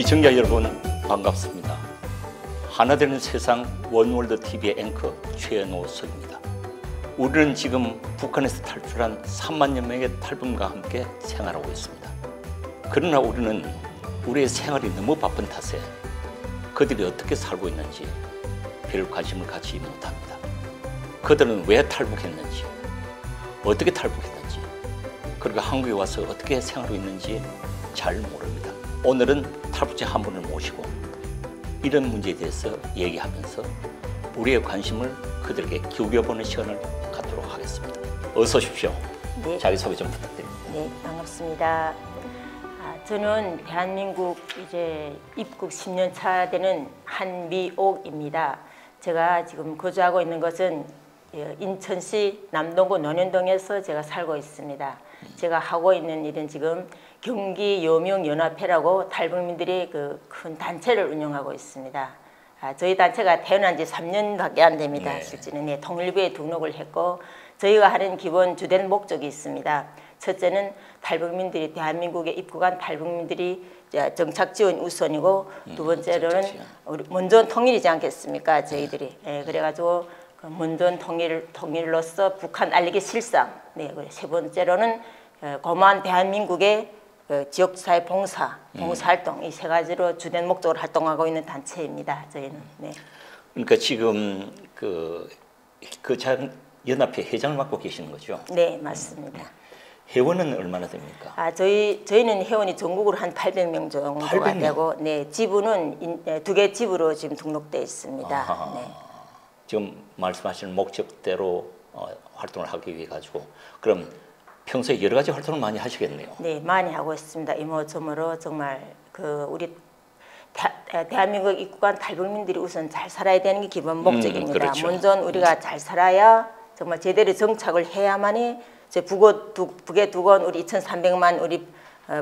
시청자 여러분 반갑습니다. 하나되는 세상 원월드 TV의 앵커 최노석입니다. 우리는 지금 북한에서 탈출한 3만여 명의 탈북민과 함께 생활하고 있습니다. 그러나 우리는 우리의 생활이 너무 바쁜 탓에 그들이 어떻게 살고 있는지 별 관심을 갖지 못합니다. 그들은 왜 탈북했는지, 어떻게 탈북했는지, 그리고 한국에 와서 어떻게 생활하고 있는지 잘 모릅니다. 오늘은 탈북자 한 분을 모시고 이런 문제에 대해서 얘기하면서 우리의 관심을 그들에게 기울여보는 시간을 갖도록 하겠습니다. 어서 오십시오. 네. 자기소개 좀 부탁드립니다. 네, 반갑습니다. 저는 대한민국 이제 입국 10년 차 되는 한미옥입니다. 제가 지금 거주하고 있는 것은 인천시 남동구 논현동에서 제가 살고 있습니다. 제가 하고 있는 일은 지금 경기요명연합회라고 탈북민들이 큰 단체를 운영하고 있습니다. 저희 단체가 태어난 지 3년밖에 안 됩니다. 네. 실제는 통일부에 등록을 했고 저희가 하는 기본 주된 목적이 있습니다. 첫째는 탈북민들이 대한민국에 입국한 탈북민들이 정착 지원 우선이고 두 번째로는 먼저 통일이지 않겠습니까? 저희들이 그래가지고 먼저 통일로서 북한 알리기 실상. 네, 세 번째로는 고마운 대한민국의 지역사회 봉사활동 이 세 가지로 주된 목적으로 활동하고 있는 단체입니다. 저희는. 네. 그러니까 지금 그 연합회 회장을 맡고 계시는 거죠? 네, 맞습니다. 회원은 얼마나 됩니까? 저희는 회원이 전국으로 한 800명 정도가 800명? 되고, 네, 지부는 2개 지부로 지금 등록돼 있습니다. 네. 지금 말씀하시는 목적대로 활동을 하기 위해 가지고 그럼 평소에 여러 가지 활동을 많이 하시겠네요. 네, 많이 하고 있습니다. 이모저모로 정말 우리 대한민국 입국한 탈북민들이 우선 잘 살아야 되는 게 기본 목적입니다. 그렇죠. 먼저 우리가 잘 살아야 정말 제대로 정착을 해야만이 북에 두고 온 우리 2,300만 우리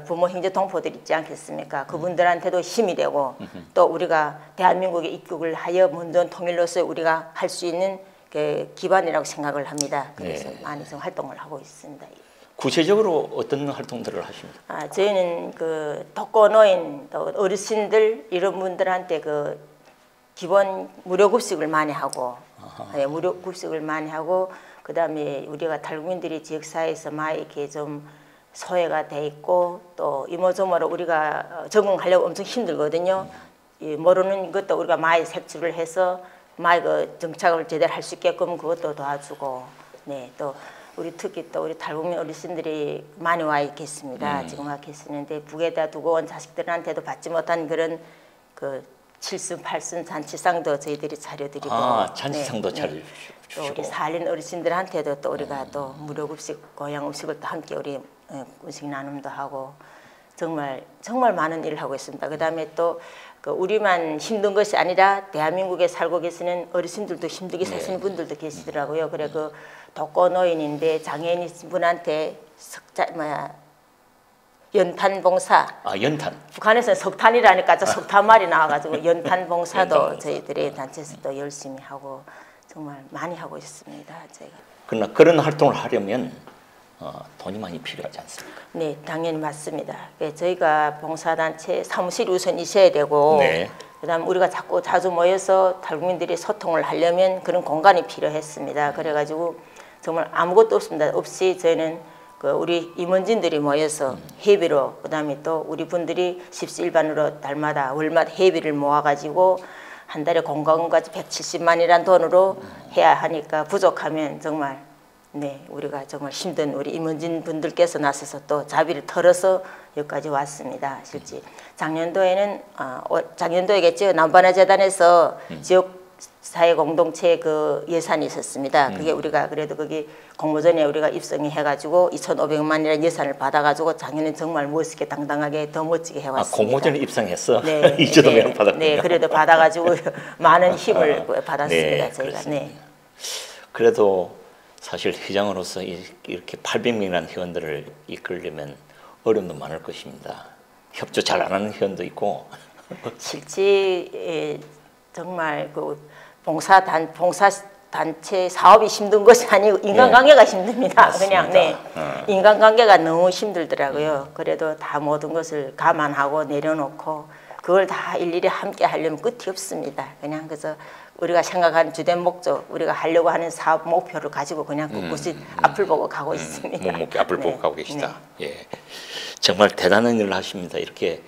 부모 형제 동포들 있지 않겠습니까? 그분들한테도 힘이 되고 또 우리가 대한민국에 입국을 하여 먼저 통일로서 우리가 할 수 있는 기반이라고 생각을 합니다. 그래서 많이 좀 활동을 하고 있습니다. 구체적으로 어떤 활동들을 하십니까? 저희는 독거노인, 또 어르신들 이런 분들한테 기본 무료급식을 많이 하고, 무료급식을 많이 하고, 그다음에 우리가 탈북민들이 지역사회에서 많이 이렇게 좀 소외가 돼 있고 또 이모저모로 우리가 적응하려고 엄청 힘들거든요. 모르는 것도 우리가 많이 색출을 해서 많이 정착을 제대로 할 수 있게끔 그것도 도와주고, 네, 또 특히 또 우리 탈북민 어르신들이 많이 와 있겠습니다. 지금 와 계시는데 북에다 두고 온 자식들한테도 받지 못한 그런 칠순, 팔순 잔치상도 저희들이 차려드리고, 잔치상도 네, 차려주시고 또 우리 살린 어르신들한테도 또 우리가 또 무료급식, 고향 음식을 또 함께 우리 음식 나눔도 하고 정말 많은 일을 하고 있습니다. 그다음에 또 우리만 힘든 것이 아니라 대한민국에 살고 계시는 어르신들도 힘들게 사시는 분들도 계시더라고요. 그래 독거노인인데 장애인 분한테 연탄봉사. 연탄. 북한에서는 석탄이라니까 석탄 말이 나와가지고 연탄봉사도 저희들이 단체에서 또 열심히 하고 정말 많이 하고 있습니다. 저희가. 그러나 그런 활동을 하려면 돈이 많이 필요하지 않습니까? 네, 당연히 맞습니다. 저희가 봉사단체 사무실이 우선 있어야 되고, 네. 그다음 우리가 자주 모여서 탈북민들이 소통을 하려면 그런 공간이 필요했습니다. 그래가지고 정말 아무것도 없이 저희는 우리 임원진들이 모여서 회비로, 그다음에 또 우리 분들이 십시일반으로 월마다 회비를 모아가지고 한 달에 공과금까지 170만이라는 돈으로 해야 하니까 부족하면 정말, 네, 우리가 정말 힘든 우리 임원진 분들께서 나서서 또 자비를 털어서 여기까지 왔습니다. 실제 작년도에는 작년도에겠죠. 남반화재단에서 지역 사회 공동체 예산이 있었습니다. 그게 우리가 그래도 거기 공모전에 우리가 입성해 가지고 2,500만이라는 예산을 받아가지고 작년에 정말 멋있게 당당하게 더 멋지게 해왔습니다. 공모전에 입성했어? 네, 2,500만 받았군요. 네, 그래도 받아가지고 많은 힘을 받았습니다. 네, 저희가. 그렇습니다. 네. 그래도 사실 회장으로서 이렇게 800명이라는 회원들을 이끌려면 어려움도 많을 것입니다. 협조 잘 안 하는 회원도 있고. 실제 정말 봉사단체 사업이 힘든 것이 아니고 인간관계가 힘듭니다. 맞습니다. 그냥 인간관계가 너무 힘들더라고요. 그래도 다 모든 것을 감안하고 내려놓고 그걸 다 일일이 함께 하려면 끝이 없습니다. 그냥 그래서 우리가 생각한 주된 목적, 우리가 하려고 하는 사업 목표를 가지고 그냥 꿋꿋이 앞을 보고 가고 있습니다. 묵묵히 앞을 네. 보고 가고 계시다. 네. 예, 정말 대단한 일을 하십니다. 이렇게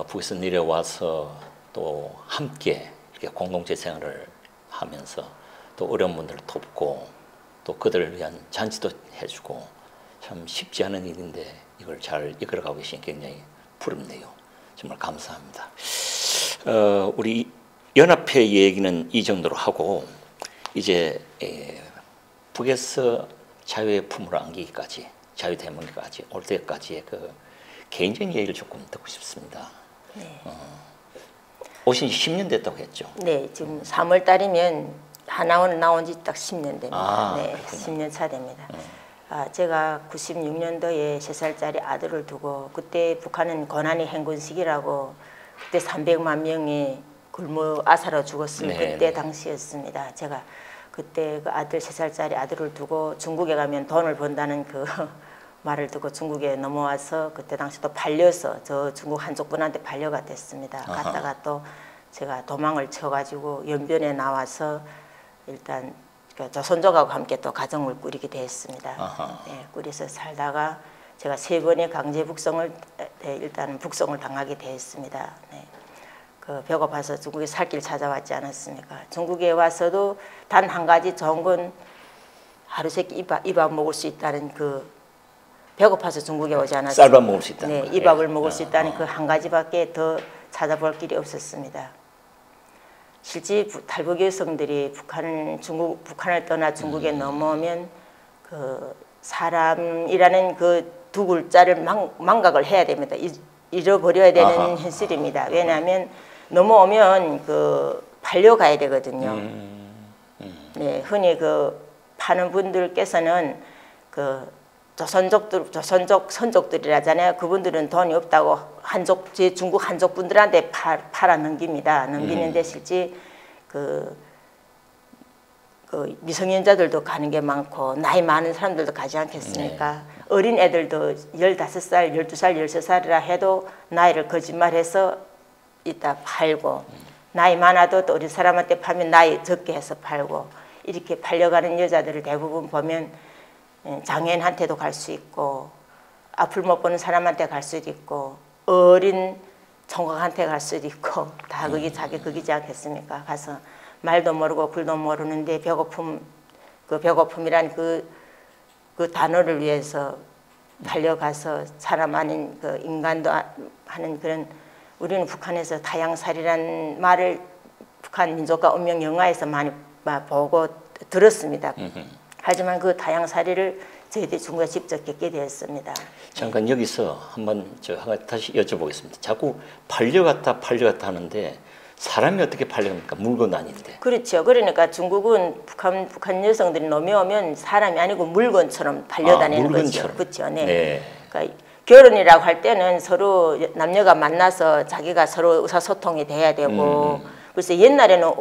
북에서 내려와서 또 함께 이렇게 공동체 생활을 하면서 또 어려운 분들을 돕고 또 그들을 위한 잔치도 해주고 참 쉽지 않은 일인데 이걸 잘 이끌어가고 계시니 굉장히 부럽네요. 정말 감사합니다. 우리 연합회 얘기는 이 정도로 하고 이제 북에서 자유의 품으로 안기기까지 자유대문까지 올 때까지의 그 개인적인 얘기를 조금 듣고 싶습니다. 네. 오신 지 10년 됐다고 했죠? 네, 지금 3월 달이면 하나원 나온 지 딱 10년 됩니다. 아, 네, 그렇구나. 10년 차 됩니다. 제가 96년도에 3살짜리 아들을 두고 그때 북한은 고난의 행군식이라고 그때 300만 명이 굶어 아사로 죽었을 네, 그때 네. 당시였습니다. 제가 그때 그 아들 3살짜리 아들을 두고 중국에 가면 돈을 번다는 그 말을 듣고 중국에 넘어와서 그때 당시 또 팔려서 저 중국 한족분한테 팔려가 됐습니다. 아하. 갔다가 또 제가 도망을 쳐가지고 연변에 나와서 일단 그 조선족하고 함께 또 가정을 꾸리게 됐습니다. 네, 꾸려서 살다가 제가 3번의 강제 북송을 일단 북송을 당하게 됐습니다. 네. 그 배고파서 중국에 살 길 찾아왔지 않았습니까? 중국에 와서도 단 한 가지 좋은 건 하루 세끼 이 밥 먹을 수 있다는 그 배고파서 중국에 오지 않았습니까? 쌀밥 먹을 수 있다는 네, 거예요. 이 밥을 먹을 수 있다는 그 한 가지밖에 더 찾아볼 길이 없었습니다. 실제 탈북 여성들이 북한을 떠나 중국에 넘어오면 그 사람이라는 그 두 글자를 망각을 해야 됩니다. 잃어버려야 되는 현실입니다. 왜냐하면 넘어오면 그 팔려가야 되거든요. 네, 흔히 그 파는 분들께서는 그 조선족 선족들이라잖아요. 그분들은 돈이 없다고 제 중국 한족 분들한테 팔아 넘깁니다. 넘기는데 실제 그 미성년자들도 가는 게 많고 나이 많은 사람들도 가지 않겠습니까? 네. 어린 애들도 15살, 12살, 13살이라 해도 나이를 거짓말해서 이따 팔고 나이 많아도 또 어린 사람한테 팔면 나이 적게 해서 팔고 이렇게 팔려가는 여자들을 대부분 보면 장애인한테도 갈 수 있고 앞을 못 보는 사람한테 갈 수도 있고 어린 총각한테 갈 수도 있고 다 거기 자기 거기지 않겠습니까? 가서 말도 모르고 글도 모르는데 배고픔이란 그 단어를 위해서 달려가서 사람 아닌 그 인간도 하는 그런 우리는 북한에서 타양살이라는 말을 북한 민족과 운명 영화에서 많이 보고 들었습니다. 하지만 그 타양살이를 저희들이 중국에 직접 겪게 되었습니다. 잠깐 여기서 한번 다시 여쭤보겠습니다. 자꾸 팔려갔다 하는데 사람이 어떻게 팔려갑니까? 물건 아닌데. 그렇죠. 그러니까 중국은 북한 여성들이 넘어오면 사람이 아니고 물건처럼 팔려다니는 거죠. 그렇죠. 네. 네. 그러니까 결혼이라고 할 때는 서로 남녀가 만나서 자기가 서로 의사소통이 돼야 되고 그래서 옛날에는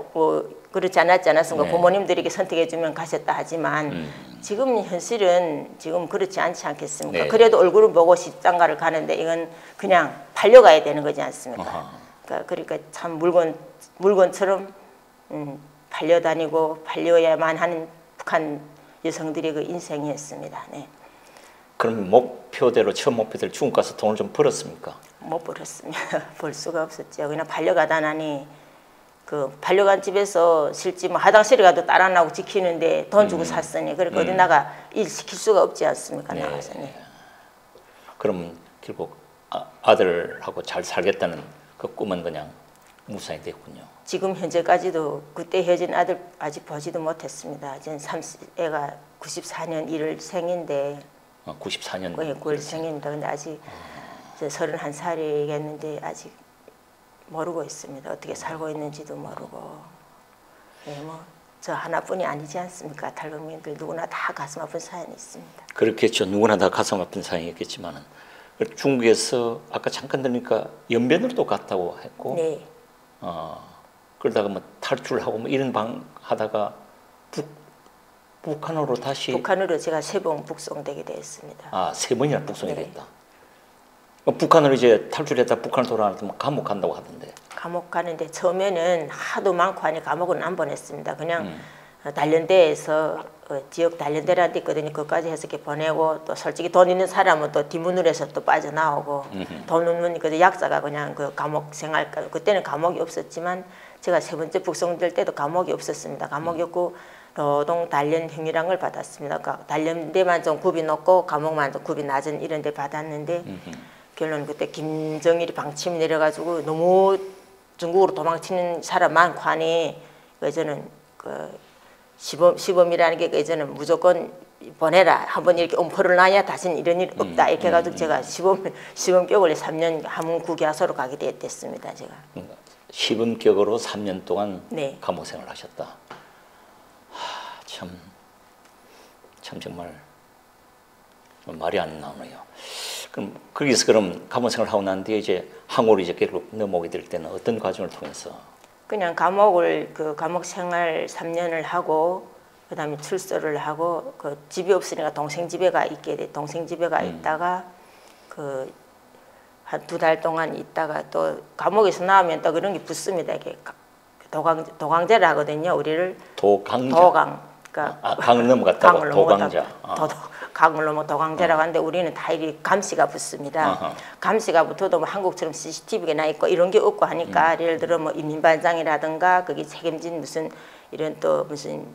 그렇지 않았지 않았습니까? 네. 부모님들에게 선택해주면 가셨다 하지만 지금 현실은 지금 그렇지 않지 않겠습니까? 네. 그래도 얼굴을 보고 시장가를 가는데 이건 그냥 팔려가야 되는 거지 않습니까? 그러니까 참 물건처럼 팔려다니고 팔려야만 하는 북한 여성들의 그 인생이었습니다. 네. 그럼 처음 목표대로 중국 가서 돈을 좀 벌었습니까? 못 벌었습니다. 벌 수가 없었죠. 그냥 팔려가다 나니 그 팔려간 집에서 실제 뭐 화장실에 가도 딸 안 나고 지키는데 돈 주고 샀으니 그러니까 어디 나가 일 시킬 수가 없지 않습니까? 네. 나가서. 네. 그럼 결국 아들하고 잘 살겠다는 그 꿈은 그냥 무산이 됐군요. 지금 현재까지도 그때 헤어진 아들 아직 보지도 못했습니다. 지금 애가 94년 1월 생인데 94년 9월 생입니다. 근데 아직 31살이겠는데 아직 모르고 있습니다. 어떻게 살고 있는지도 모르고. 네, 저 하나뿐이 아니지 않습니까? 탈북민들 누구나 다 가슴 아픈 사연이 있습니다. 그렇겠죠. 누구나 다 가슴 아픈 사연이겠지만은 중국에서 아까 잠깐 들으니까 연변으로도 갔다고 했고, 네. 그러다가 뭐 탈출하고 뭐 이런 방 하다가 북한으로 다시 북한으로 제가 3번 북송되게 되었습니다. 3번이나 북송이 네. 됐다. 북한으로 이제 탈출했다 북한을 돌아왔더니 감옥 간다고 하던데. 감옥 가는데 처음에는 하도 많고 하니 감옥은 안 보냈습니다. 그냥 단련대에서 지역 단련대라는 데 있거든요. 그것까지 해서 이렇게 보내고 또 솔직히 돈 있는 사람은 또 뒷문으로 해서 또 빠져나오고 돈 없는 그 약자가 그냥 그 감옥 생활 그때는 감옥이 없었지만 제가 세 번째 북송될 때도 감옥이 없었습니다. 감옥이 없고 노동 단련 형이란 받았습니다. 그러니까 단련대만 좀 굽이 높고 감옥만 좀 굽이 낮은 이런 데 받았는데 결론 그때 김정일이 방침 내려가지고 너무 중국으로 도망치는 사람 많고 하니 저는 그 시범이라는 게 저는 무조건 보내라. 한번 이렇게 엄포를 놔야 다시는 이런 일 없다. 이렇게 해가지고 제가 시범격으로 3년 함흥 구교하소로 가게 됐습니다. 제가. 시범격으로 3년 동안 네. 감옥 생활을 하셨다. 참 정말 말이 안 나오네요. 그럼 거기서 감옥 생활을 하고 난 뒤에 이제 항우로 이제 계속 넘어오게 될 때는 어떤 과정을 통해서? 그냥 감옥 생활 3년을 하고 그다음에 출소를 하고 그 집이 없으니까 동생 집에 가 있게 돼. 동생 집에 가 있다가 그 한 2달 동안 있다가 또 감옥에서 나오면 또 그런 게 붙습니다. 이게 도강제를 하거든요. 우리를 도강. 그러니까 강을 넘어갔다고 도강자. 강을 넘어 도강제라고 하는데 우리는 다 이게 감시가 붙습니다. 감시가 붙어도 뭐 한국처럼 CCTV가 나 있고 이런 게 없고 하니까 예를 들어 뭐 인민반장이라든가 거기 책임진 무슨 이런 또 무슨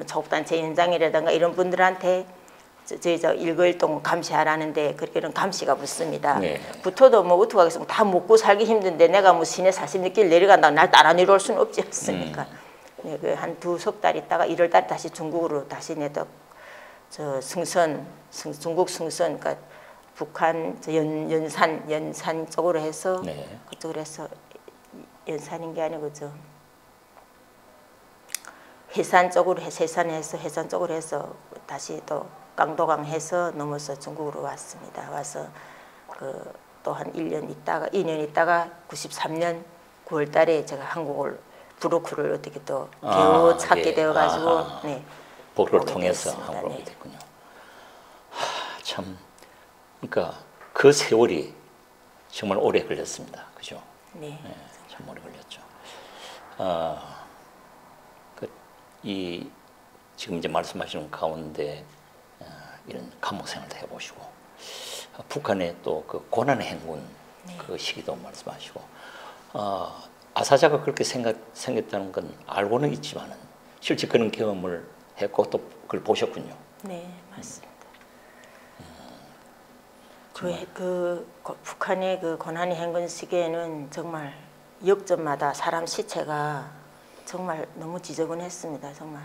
조국단체 위원장이라든가 이런 분들한테 저희 일거일동 감시하라는데 그렇게 이런 감시가 붙습니다. 네. 붙어도 뭐 어떻게 하겠습니까? 다 먹고 살기 힘든데 내가 뭐 시내 40길 내려간다고 날 따라 내려올 수는 없지 않습니까? 네, 그 한 2석 달 있다가 1월 달 다시 중국으로 다시 내도 저 중국 승선, 그러니까 북한 저 연산 쪽으로 해서 네. 그쪽으로 해서 연산인 게 아니고 저 해산 쪽으로 해서 해산 쪽으로 해서 다시 또 강도강 해서 넘어서 중국으로 왔습니다. 와서 그 또 한 1년 있다가 2년 있다가 93년 9월 달에 제가 한국을 브로커를 어떻게 또 겨우 찾게 되어가지고 네. 복로를 통해서 한국으로 오게 네. 됐군요. 참, 그러니까 그 세월이 정말 오래 걸렸습니다. 그죠? 네. 네, 참 오래 걸렸죠. 지금 이제 말씀하시는 가운데 이런 감옥 생활도 해보시고 북한의 또 그 고난 행군 네. 그 시기도 말씀하시고 아사자가 그렇게 생겼다는 건 알고는 있지만은 실제 그런 경험을 했고 또 그걸 보셨군요. 네, 맞습니다. 북한의 그 고난의 행군 시기에는 정말 역전마다 사람 시체가 정말 너무 지저분했습니다. 정말.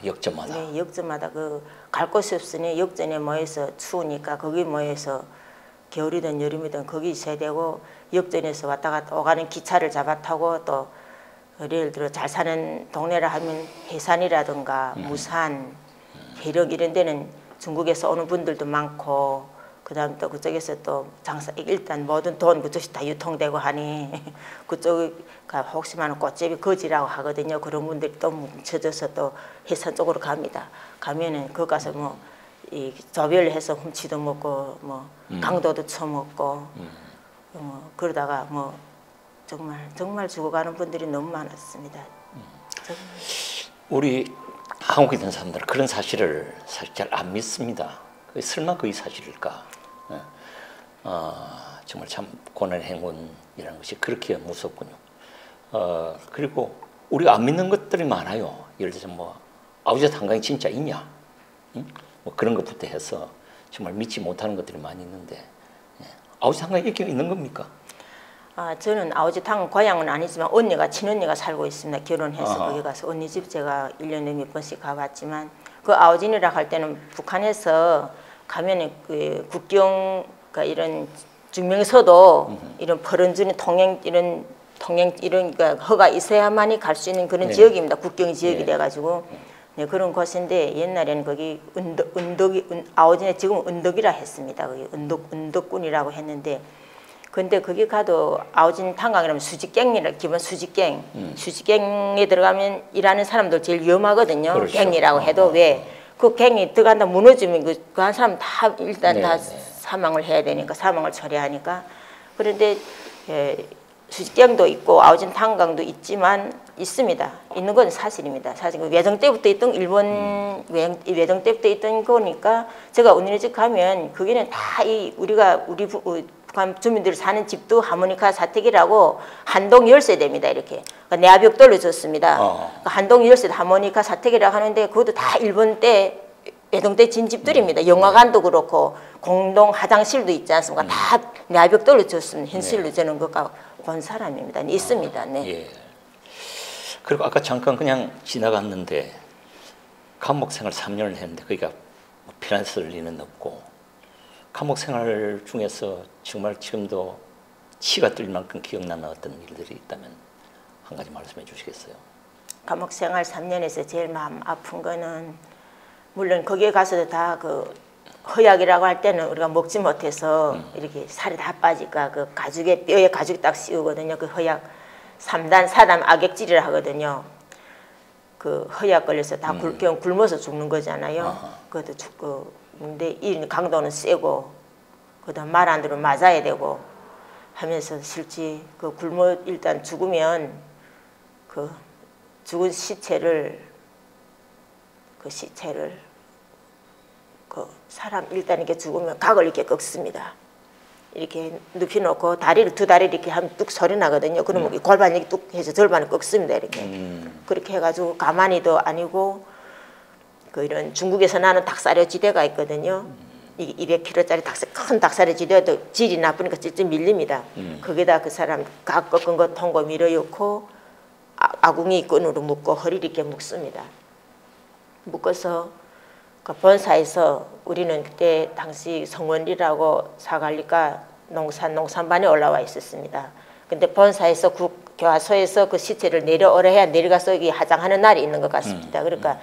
역전마다. 네, 역전마다 그 갈 곳이 없으니 역전에 모여서 추우니까 거기 모여서 겨울이든 여름이든 거기 있어야 되고 역전에서 왔다 갔다 오가는 기차를 잡아 타고 또 예를 들어 잘 사는 동네라 하면 해산이라든가 무산, 해력 이런 데는 중국에서 오는 분들도 많고 그다음 또 그쪽에서 또 장사 일단 모든 돈 그쪽이 다 유통되고 하니 그쪽가 혹시나 꽃제비 거지라고 하거든요. 그런 분들이 또 뭉쳐져서 또 해산 쪽으로 갑니다. 가면은 거기 가서 뭐 이 조별해서 훔치도 먹고 뭐 강도도 처먹고 그러다가 뭐 정말 죽어가는 분들이 너무 많았습니다. 우리 한국에 있는 사람들은 그런 사실을 사실 잘 안 믿습니다. 설마 그게 사실일까? 정말 참 고난의 행운이라는 것이 그렇게 무섭군요. 그리고 우리가 안 믿는 것들이 많아요. 예를 들어서 뭐 아우지 탄광이 진짜 있냐? 응? 뭐 그런 것부터 해서 정말 믿지 못하는 것들이 많이 있는데 아우지 탄광이 있는 겁니까? 저는 아우지탕 고향은 아니지만 친언니가 살고 있습니다. 결혼해서 거기 가서 언니 집 제가 1년에 몇 번씩 가봤지만 그 아우진이라 할 때는 북한에서 가면은 그 국경 이런 증명서도 이런 퍼런주는 통행 이런 그러니까 허가 있어야만이 갈 수 있는 그런 네. 지역입니다. 국경 지역이 네. 돼가지고 네, 그런 곳인데 옛날에는 거기 아우진에 지금 은덕이라 했습니다. 거기 은덕군이라고 했는데. 근데 거기 가도 아우진 탄광이라면 수직갱이라 기본 수직갱에 들어가면 일하는 사람들 제일 위험하거든요. 그렇죠. 갱이라고 해도 왜 그 갱이 들어간다 무너지면 그 한 사람 다 일단 네, 다 네. 사망을 해야 되니까 사망을 처리하니까. 그런데 수직경도 있고 아우진 탄광도 있습니다. 있는 건 사실입니다. 사실 외정 때부터 있던 일본 외정 때부터 있던 거니까 제가 언니네 집 가면 거기는 다 우리 북한 주민들 사는 집도 하모니카 사택이라고 한동 열세대입니다. 이렇게 그러니까 내화벽돌로 졌습니다. 그러니까 한동 열세 하모니카 사택이라고 하는데 그것도 다 일본 때 외동 때 진 집들입니다. 영화관도 그렇고 공동 화장실도 있지 않습니까? 다 내화벽돌로 졌습니다. 현실로 저는 그거 본 사람입니다. 있습니다. 네. 예. 그리고 아까 잠깐 그냥 지나갔는데 감옥 생활 3년을 했는데 그러니까 피난쓸 리는 없고 감옥 생활 중에서 정말 지금도 치가 뚫릴 만큼 기억나는 어떤 일들이 있다면 한 가지 말씀해 주시겠어요? 감옥 생활 3년에서 제일 마음 아픈 거는 물론 거기에 가서도 다 그 허약이라고 할 때는 우리가 먹지 못해서 이렇게 살이 다 빠지니까 그 가죽에 뼈에 가죽 딱 씌우거든요. 그 허약 3단 4단 악액질이라 하거든요. 그 허약 걸려서 다 굶어서 죽는 거잖아요. 그것도 죽고 근데 이 강도는 세고 그다음 말 안 들으면 맞아야 되고 하면서 실제 그 굶어 일단 죽으면 그 죽은 시체를 그 사람 일단 이렇게 죽으면 각을 이렇게 꺾습니다. 이렇게 눕혀놓고 두 다리를 이렇게 하면 뚝 소리 나거든요. 그러면 골반 이렇게 뚝 해서 절반을 꺾습니다. 이렇게 그렇게 해가지고 가만히도 아니고 그 이런 중국에서 나는 닭사료 지대가 있거든요. 이게 200kg짜리 큰 닭사료 지대도 질이 나쁘니까 찔찔 밀립니다. 거기다 그 사람 각 꺾은 거 통고 밀어넣고 아궁이 끈으로 묶고 허리를 이렇게 묶습니다. 묶어서 그 본사에서 우리는 그때 당시 성원리라고 사관리과 농산반에 올라와 있었습니다. 근데 본사에서 교화소에서 그 시체를 내려오라 해야 내려가서 여기 화장하는 날이 있는 것 같습니다. 그러니까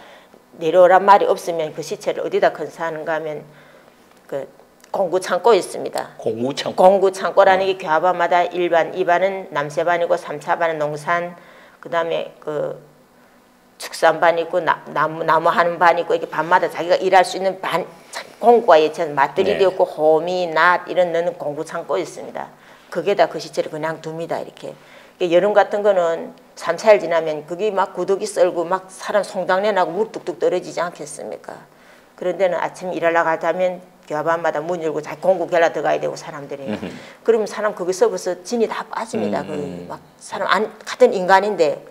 내려오란 말이 없으면 그 시체를 어디다 건사하는가 하면 그 공구창고에 있습니다. 공구창고라는 게 교화반마다 1반, 2반은 남세반이고 3차반은 농산, 그 다음에 그 축산반 있고 나무 하는 반 있고 이렇게 반마다 자기가 일할 수 있는 반 공구가 예천 맛들이 되었고 호미, 낫 이런 넣는 공구 창고 있습니다. 거기에다 그 시체를 그냥 둡니다. 이렇게 여름 같은 거는 3, 4일 지나면 그게 막 구더기 썰고 막 사람 송장내 나고 물 뚝뚝 떨어지지 않겠습니까? 그런 데는 아침 일하러 가자면 교화반마다 문 열고 자기 공구 결라 들어가야 되고 사람들이 그러면 사람 거기서 벌써 진이 다 빠집니다. 막 사람 같은 인간인데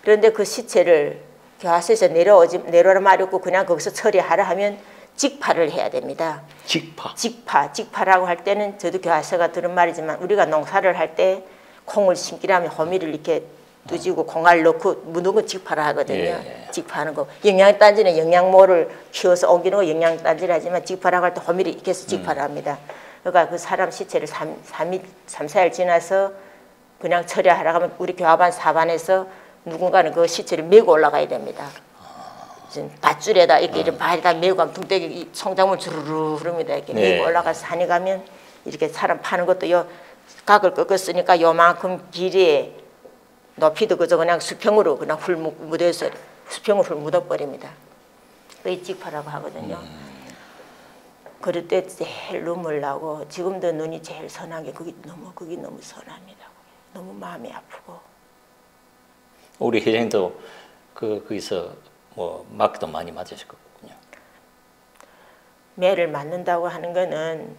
그런데 그 시체를 교화소에서 내려오라 말이 없고 그냥 거기서 처리하라 하면 직파를 해야 됩니다. 직파라고 할 때는 저도 교화소가 들은 말이지만 우리가 농사를 할 때 콩을 심기라면 호미를 이렇게 두지고 콩알 넣고 묻은 거 직파를 하거든요. 직파하는 거. 영양단지는 영양모를 키워서 옮기는 거 영양단지를 하지만 직파라고 할 때 호미를 이렇게 해서 직파를 합니다. 그러니까 그 사람 시체를 3, 4일 지나서 그냥 처리하라 하면 우리 교화반 4반에서 누군가는 그 시체를 메고 올라가야 됩니다. 밧줄에다 이렇게 발에다 메고 가면 둥대기 송장물 주르르 흐릅니다. 이렇게 메고 올라가서 산에 가면 이렇게 사람 파는 것도 요 각을 꺾었으니까 요만큼 길이에 높이도 그저 그냥 수평으로 그냥 훌 묻어서 수평으로 훌 묻어버립니다. 그게 직파라고 하거든요. 그럴 때 제일 눈물 나고 지금도 눈이 제일 선한 게 그게 너무 선합니다. 너무 마음이 아프고. 우리 회장님도 거기서 뭐 맞기도 많이 맞으셨거든요. 매를 맞는다고 하는 거는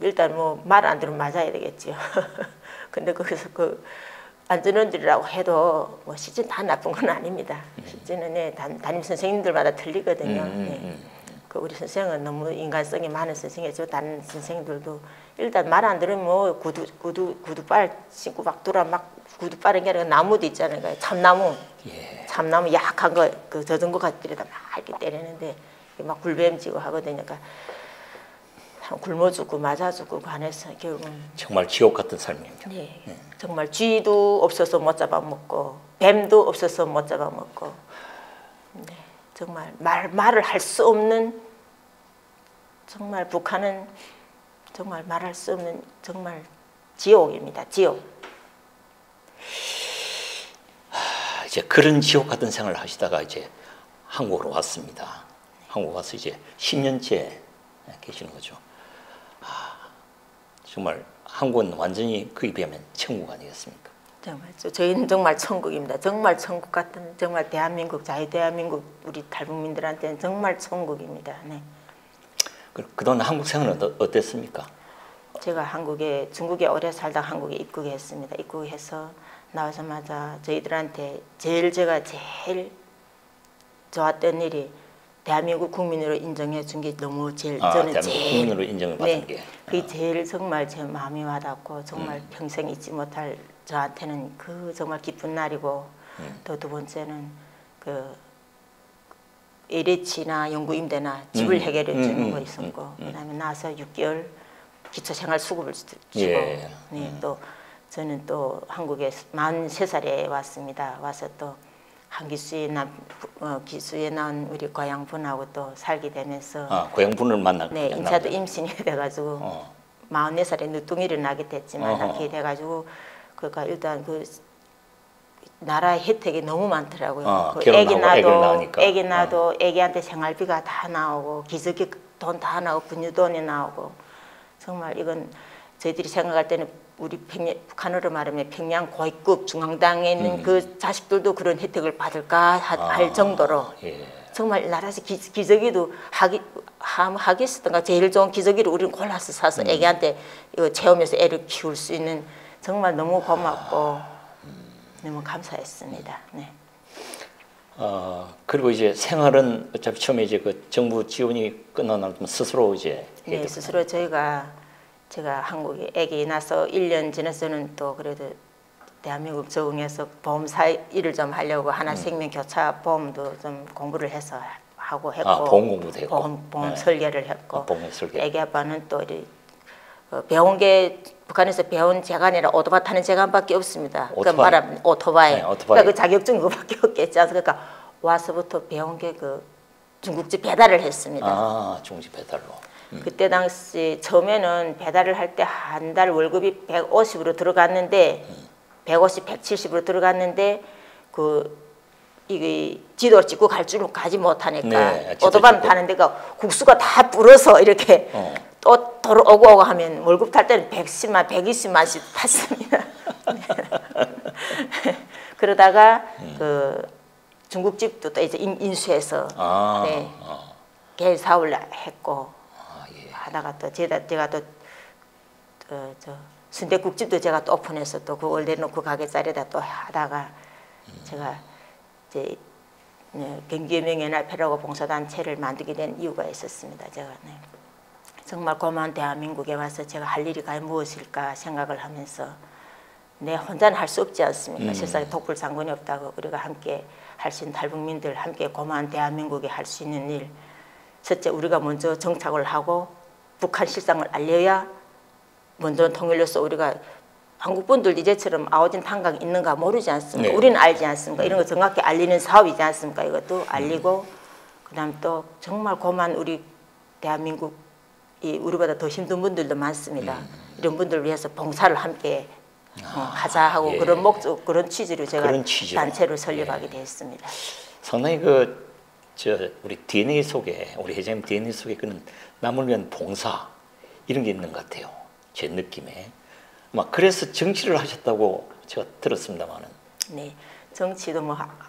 일단 뭐 말 안 들으면 맞아야 되겠죠. 근데 거기서 안전원들이라고 해도 뭐 실제는 다 나쁜 건 아닙니다. 실제는 담임 선생님들마다 틀리거든요. 그 우리 선생은 너무 인간성이 많은 선생이죠. 다른 선생님들도 일단 말 안 들으면 뭐 구두발 신고 막 돌아 막 구두 빠른 게 아니라 나무도 있잖아요. 참나무 약한 거 그 젖은 거 같들에다 막 이렇게 때리는데 막 굴뱀지고 하거든요. 그러니까 굶어 죽고 맞아 죽고 관해서 결국은 정말 지옥 같은 삶입니다. 정말 쥐도 없어서 못 잡아먹고 뱀도 없어서 못 잡아먹고 정말 말을 할 수 없는 정말 북한은 정말 말할 수 없는 정말 지옥입니다. 지옥. 이제 그런 지옥 같은 생활을 하시다가 이제 한국으로 왔습니다. 한국 와서 이제 10년째 계시는 거죠. 정말 한국은 완전히 그에 비하면 천국 아니겠습니까? 정말 저희는 정말 천국입니다. 정말 천국 같은 정말 대한민국 자유대한민국 우리 탈북민들한테는 정말 천국입니다. 네. 그동안 한국 생활은 어땠습니까? 제가 중국에 오래 살다 한국에 입국했습니다. 입국해서 나와서마자 저희들한테 제가 제일 좋았던 일이 대한민국 국민으로 인정해 준 게 너무 저는 대한민국 제일 국민으로 인정을 받은 네, 게. 그게 제일 정말 제 마음이 와닿고 정말 평생 잊지 못할 저한테는 그 정말 기쁜 날이고 또 두 번째는 그 LH나 연구임대나 집을 해결해 주는 거 있었고 그다음에 나서 6개월 기초생활수급을 주고 예. 네, 또 저는 또 한국에 43살에 왔습니다. 와서 또 한기수에 낳은 우리 고향분하고 또 살게 되면서 고향분을 네, 인차도 임신이 돼가지고 44살에 늦둥이를 낳게 됐지만 낳게 돼가지고 그러니까 일단 그 나라의 혜택이 너무 많더라고요. 그 애기 낳아도 애기한테 생활비가 다 나오고 기저귀 돈 다 나오고 분유돈이 나오고 정말 이건 저희들이 생각할 때는 우리 북한으로 말하면 평양 고위급 중앙당에 있는 그 자식들도 그런 혜택을 받을까 할 정도로 정말 나라에서 기저귀도 하겠었던가 제일 좋은 기저귀를 우리는 골라서 사서 애기한테 이거 체험해서 애를 키울 수 있는 정말 너무 고맙고 너무 감사했습니다. 네. 그리고 이제 생활은 어차피 처음에 이제 그 정부 지원이 끝나면 스스로 이제 네, 스스로 제가 한국에 아기 낳아서 1년 지나서는 또 그래도 대한민국 적응해서 보험사 일을 좀 하려고 하나생명 교차 보험도 좀 공부를 해서 하고 했고 보험 공부도 했고 보험 네. 설계를 했고 보험 설계. 아기 아빠는 또 배운 게 북한에서 배운 재간이라 오토바이 타는 재간밖에 없습니다. 오토바이. 그 말하면 오토바이. 네, 오토바이. 그러니까 그 자격증 그밖에 없겠지 않습니까? 그러니까 와서부터 배운 게 그 중국집 배달을 했습니다. 중국집 배달로. 그때 당시 처음에는 배달을 할 때 한 달 월급이 150으로 들어갔는데 150, 170으로 들어갔는데 이게 지도를 찍고 갈 줄은 가지 못하니까 네, 오토바이 타는 데가 국수가 다 불어서 이렇게 또 오고 하면 월급 탈 때는 110만, 120만씩 탔습니다. 그러다가 그 중국집도 또 이제 인수해서 네, 개일 사업을 했고 하다가 또 제가 또 순댓국집도 제가 또 오픈해서 또 그걸 내놓고 가게 자리에다 또 하다가 제가 이제 경기의 명예날패라고 봉사단체를 만들게 된 이유가 있었습니다. 제가 정말 고마운 대한민국에 와서 제가 할 일이 과연 무엇일까 생각을 하면서 내 혼자는 할 수 없지 않습니까? 세상에 독불장군이 없다고 우리가 함께 할 수 있는 탈북민들 함께 고마운 대한민국에 할 수 있는 일 첫째 우리가 먼저 정착을 하고 북한 실상을 알려야 먼저 통일로서 우리가 한국 분들 이제처럼 아오진 탄광이 있는가 모르지 않습니까? 네. 우리는 알지 않습니까? 이런 거 정확히 알리는 사업이지 않습니까? 이것도 알리고 그다음 또 정말 고마운 우리 대한민국 우리보다 더 힘든 분들도 많습니다. 이런 분들을 위해서 봉사를 함께 하자 하고 그런 목적, 그런 취지로 제가 단체를 설립하게 되었습니다. 상당히 우리 DNA 속에 우리 회장님 DNA 속에 그런 남을 위한 봉사 이런 게 있는 것 같아요. 제 느낌에. 그래서 정치를 하셨다고 제가 들었습니다만은. 네, 정치도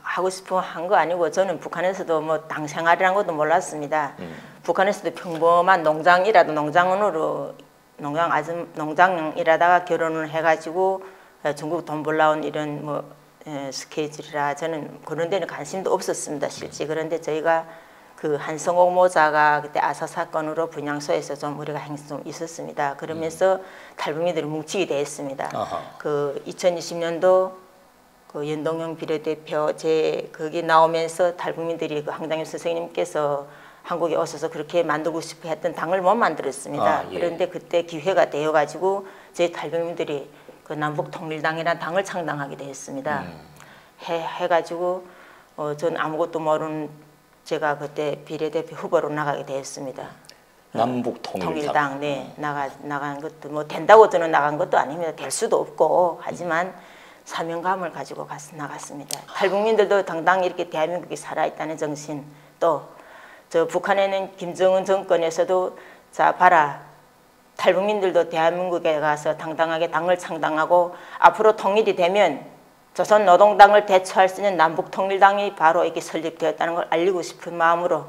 하고 싶어 한 거 아니고 저는 북한에서도 당 생활이라는 것도 몰랐습니다. 북한에서도 평범한 농장이라도 농장일하다가 결혼을 해가지고 중국 돈 벌러 온 이런 스케줄이라 저는 그런 데는 관심도 없었습니다. 실제 그런데 저희가 그 한성옥 모자가 그때 아사 사건으로 분향소에서 좀 우리가 행사 좀 있었습니다. 그러면서 탈북민들이 뭉치게 됐습니다. 그 2020년도 그 연동형 비례대표 거기 나오면서 탈북민들이 그 황당현 선생님께서 한국에 오셔서 그렇게 만들고 싶어 했던 당을 못 만들었습니다. 그런데 그때 기회가 되어가지고 저희 탈북민들이 그 남북통일당이라는 당을 창당하게 되었습니다. 해가지고 전 아무것도 모르는 제가 그때 비례대표 후보로 나가게 되었습니다. 남북통일당. 네, 나간 것도 된다고 저는 나간 것도 아닙니다. 될 수도 없고 하지만 사명감을 가지고 나갔습니다. 탈북민들도 당당히 이렇게 대한민국이 살아있다는 정신 또 저 북한에는 김정은 정권에서도 자 봐라, 탈북민들도 대한민국에 가서 당당하게 당을 창당하고 앞으로 통일이 되면 조선노동당을 대처할 수 있는 남북통일당이 바로 이렇게 설립되었다는 걸 알리고 싶은 마음으로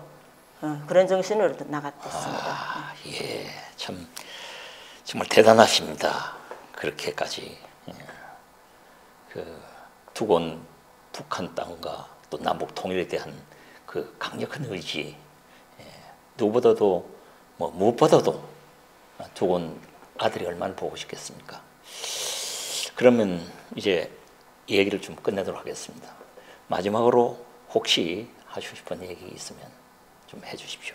그런 정신으로 나갔습니다. 예, 참 정말 대단하십니다. 그렇게까지 그 두고온 북한 땅과 또 남북 통일에 대한 그 강력한 의지, 누구보다도 뭐 무엇보다도 두고온 아들이 얼마나 보고 싶겠습니까? 그러면 이제 얘기를 좀 끝내도록 하겠습니다. 마지막으로 혹시 하시고 싶은 얘기 있으면 좀 해주십시오.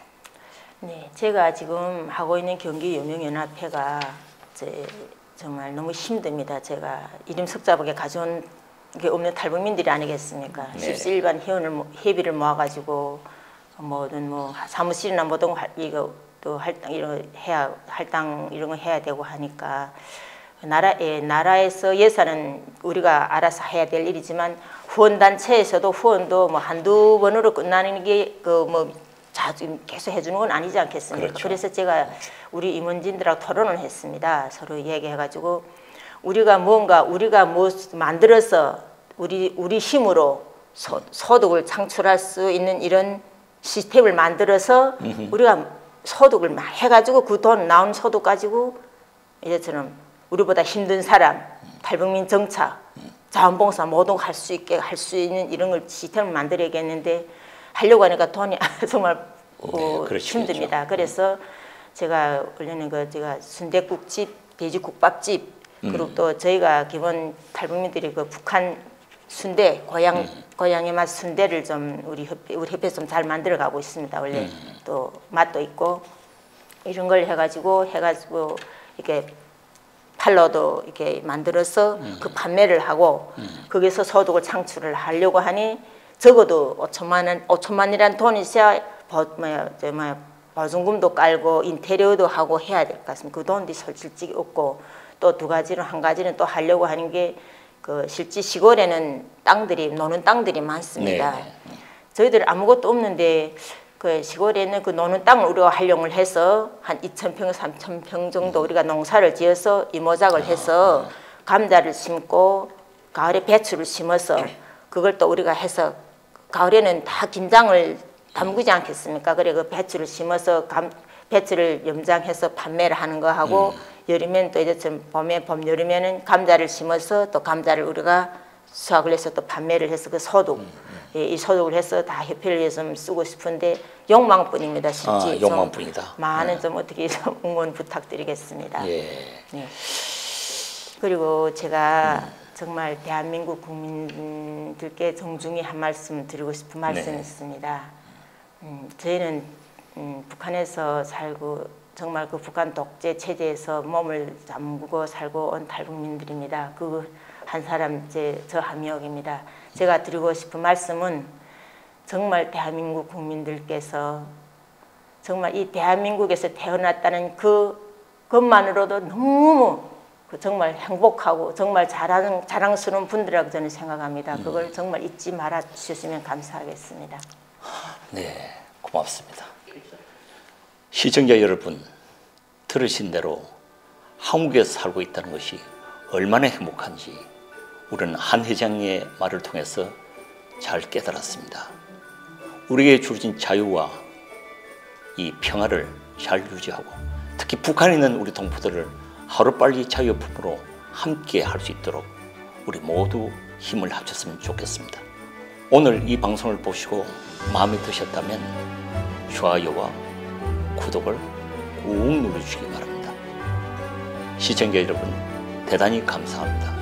네, 제가 지금 하고 있는 경기유명연합회가 정말 너무 힘듭니다. 제가 이름 석자밖에 가져온 게 없는 탈북민들이 아니겠습니까? 네. 십시일반 회비를 모아가지고 뭐든 뭐 사무실이나 뭐든 이거 또 할당 이런 거 해야 되고 하니까 나라에서 예산은 우리가 알아서 해야 될 일이지만 후원단체에서도 후원도 뭐 한두 번으로 끝나는 게 그 뭐 자주 계속 해주는 건 아니지 않겠습니까? 그렇죠. 그래서 제가 우리 임원진들하고 토론을 했습니다. 서로 얘기해가지고 우리가 뭐 만들어서 우리 힘으로 소득을 창출할 수 있는 이런 시스템을 만들어서 우리가 소득을 막 해가지고 그 돈 나온 소득 가지고 이제처럼 우리보다 힘든 사람, 탈북민 정착, 자원봉사 모든 할 수 있게 할 수 있는 이런 걸 시스템을 만들어야겠는데 하려고 하니까 돈이 정말 힘듭니다. 그래서 제가 원래는 제가 순댓국집, 돼지국밥집 그리고 또 저희가 기본 탈북민들이 그 북한 순대 고향의 맛 순대를 좀 우리 협회에서 좀 잘 만들어 가고 있습니다. 원래 또 맛도 있고 이런 걸 해가지고 이렇게 팔로도 이렇게 만들어서 그 판매를 하고 거기서 소득을 창출을 하려고 하니 적어도 5천만이라는 돈이 있어야 보증금도 깔고 인테리어도 하고 해야 될 것 같습니다. 그 돈이 솔직히 없고 또 한 가지는 또 하려고 하는 게 그 실제 시골에는 노는 땅들이 많습니다. 네. 저희들 아무것도 없는데 그 시골에는 그 노는 땅을 우리가 활용을 해서 한 2,000평, 3,000평 정도 우리가 농사를 지어서 이모작을 해서 감자를 심고 가을에 배추를 심어서 그걸 또 우리가 해서 가을에는 다 김장을 담그지 않겠습니까? 그래 그 배추를 심어서 배추를 염장해서 판매를 하는 거 하고 여름엔 또 이제 봄 여름에는 감자를 심어서 또 감자를 우리가 수확을 해서 또 판매를 해서 그 소득 이 소득을 해서 다 협회를 위해서 좀 쓰고 싶은데 욕망뿐입니다. 실제 욕망뿐이다. 많은 좀 어떻게 좀 응원 부탁드리겠습니다. 예. 네. 그리고 제가 정말 대한민국 국민들께 정중히 한 말씀 드리고 싶은 말씀이 있습니다. 저희는 북한에서 살고 정말 그 북한 독재 체제에서 몸을 잠그고 살고 온 탈북민들입니다. 그 한 사람 저 한미옥입니다. 제가 드리고 싶은 말씀은 정말 대한민국 국민들께서 정말 이 대한민국에서 태어났다는 그것만으로도 너무 정말 행복하고 정말 자랑스러운 분들이라고 저는 생각합니다. 그걸 정말 잊지 말아 주셨으면 감사하겠습니다. 네, 고맙습니다. 시청자 여러분, 들으신 대로 한국에서 살고 있다는 것이 얼마나 행복한지 우리는 한 회장의 말을 통해서 잘 깨달았습니다. 우리에게 주어진 자유와 이 평화를 잘 유지하고 특히 북한에 있는 우리 동포들을 하루빨리 자유의 품으로 함께 할 수 있도록 우리 모두 힘을 합쳤으면 좋겠습니다. 오늘 이 방송을 보시고 마음에 드셨다면 좋아요와 구독을 꾹 눌러주시기 바랍니다. 시청자 여러분, 대단히 감사합니다.